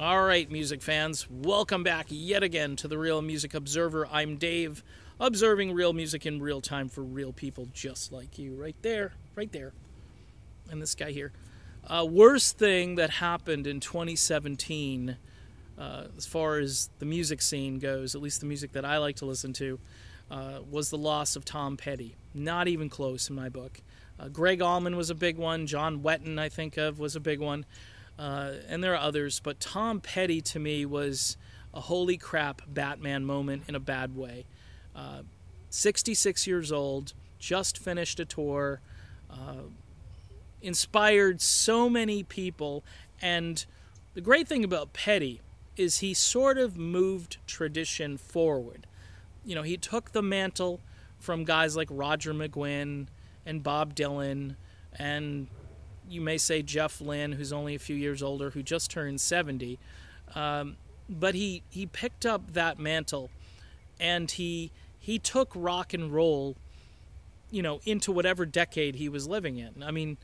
All right, music fans, welcome back yet again to the Real Music Observer. I'm Dave, observing real music in real time for real people just like you. Right there, and this guy here. Worst thing that happened in 2017, as far as the music scene goes, at least the music that I like to listen to, was the loss of Tom Petty. Not even close in my book. Greg Allman was a big one. John Wetton, I think of, was a big one. And there are others, but Tom Petty to me was a holy crap Batman moment in a bad way. 66 years old, just finished a tour, inspired so many people, and the great thing about Petty is he sort of moved tradition forward. You know, he took the mantle from guys like Roger McGuinn and Bob Dylan and you may say Jeff Lynne, who's only a few years older, who just turned 70. But he picked up that mantle, and he took rock and roll, you know, into whatever decade he was living in. I mean,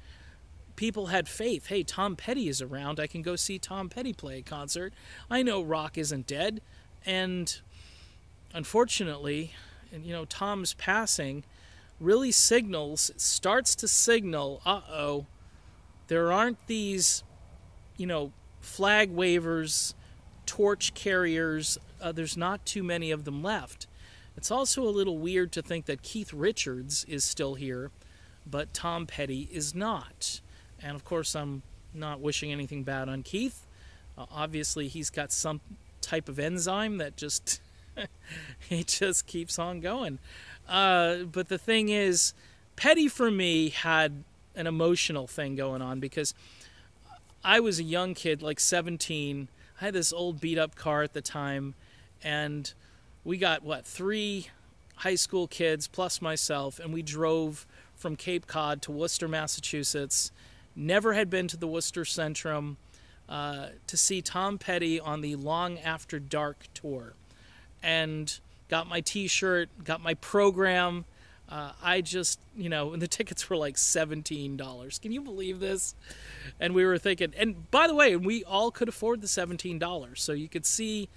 people had faith. Hey, Tom Petty is around. I can go see Tom Petty play a concert. I know rock isn't dead. And unfortunately, you know, Tom's passing really starts to signal, there aren't these, you know, flag wavers, torch carriers. There's not too many of them left. It's also a little weird to think that Keith Richards is still here, but Tom Petty is not. And of course, I'm not wishing anything bad on Keith. Obviously, he's got some type of enzyme that just he just keeps on going. But the thing is, Petty for me had an emotional thing going on because I was a young kid, like 17. I had this old beat-up car at the time, and we got, 3 high school kids plus myself, and we drove from Cape Cod to Worcester, Massachusetts. Never had been to the Worcester Centrum to see Tom Petty on the Long After Dark tour. And got my T-shirt, got my program. I just, you know, and the tickets were like $17. Can you believe this? And we were thinking, and by the way, we all could afford the $17. So you could see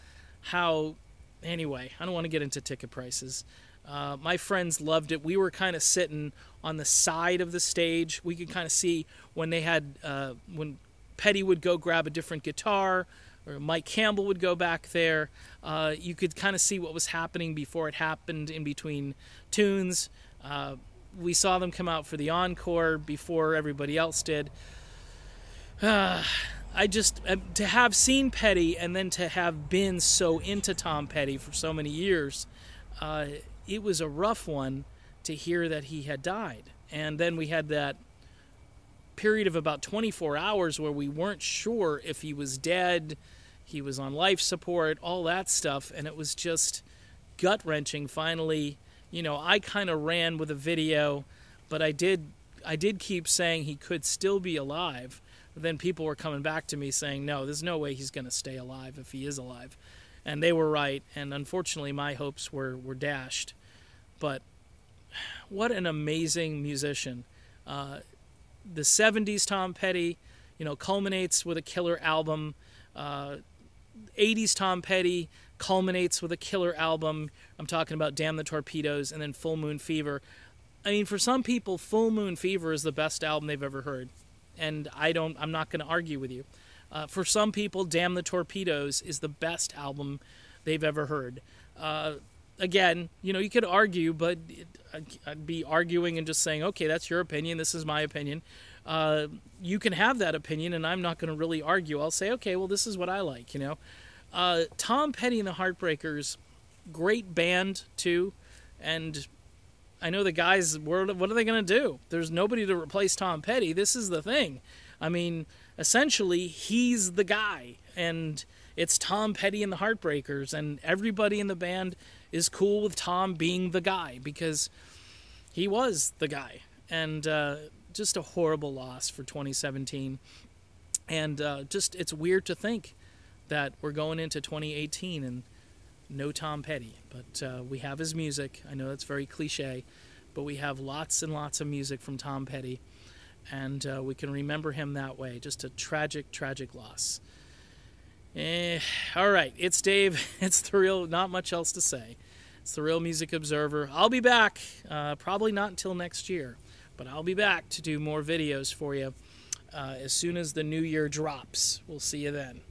how, anyway, I don't want to get into ticket prices. My friends loved it. We were kind of sitting on the side of the stage. We could kind of see when they had, when Petty would go grab a different guitar, or Mike Campbell would go back there. You could kind of see what was happening before it happened in between tunes. We saw them come out for the encore before everybody else did. I just, to have seen Petty and then to have been so into Tom Petty for so many years, it was a rough one to hear that he had died. And then we had that period of about 24 hours where we weren't sure if he was dead, he was on life support, all that stuff, and it was just gut-wrenching. Finally, you know, I kind of ran with a video, but I did keep saying he could still be alive. But then people were coming back to me saying, no, there's no way he's going to stay alive if he is alive. And they were right, and unfortunately my hopes were dashed. But what an amazing musician. The 70s Tom Petty, you know, culminates with a killer album. 80s Tom Petty culminates with a killer album. I'm talking about Damn the Torpedoes and then Full Moon Fever. I mean, for some people, Full Moon Fever is the best album they've ever heard. And I'm not going to argue with you. For some people, Damn the Torpedoes is the best album they've ever heard. Again, you know, you could argue, but I'd be arguing and just saying, okay, that's your opinion, this is my opinion. You can have that opinion, and I'm not going to really argue. I'll say, okay, well, this is what I like, you know. Tom Petty and the Heartbreakers, great band, too. And I know the guys, what are they going to do? There's nobody to replace Tom Petty. This is the thing. I mean, essentially, he's the guy. And it's Tom Petty and the Heartbreakers. And everybody in the band is cool with Tom being the guy because he was the guy. And just a horrible loss for 2017. And just, it's weird to think that we're going into 2018 and no Tom Petty. But we have his music. I know that's very cliche, but we have lots and lots of music from Tom Petty. And we can remember him that way. Just a tragic, tragic loss. All right, it's Dave. It's the real, not much else to say. It's the Real Music Observer. I'll be back, probably not until next year, but I'll be back to do more videos for you as soon as the new year drops. We'll see you then.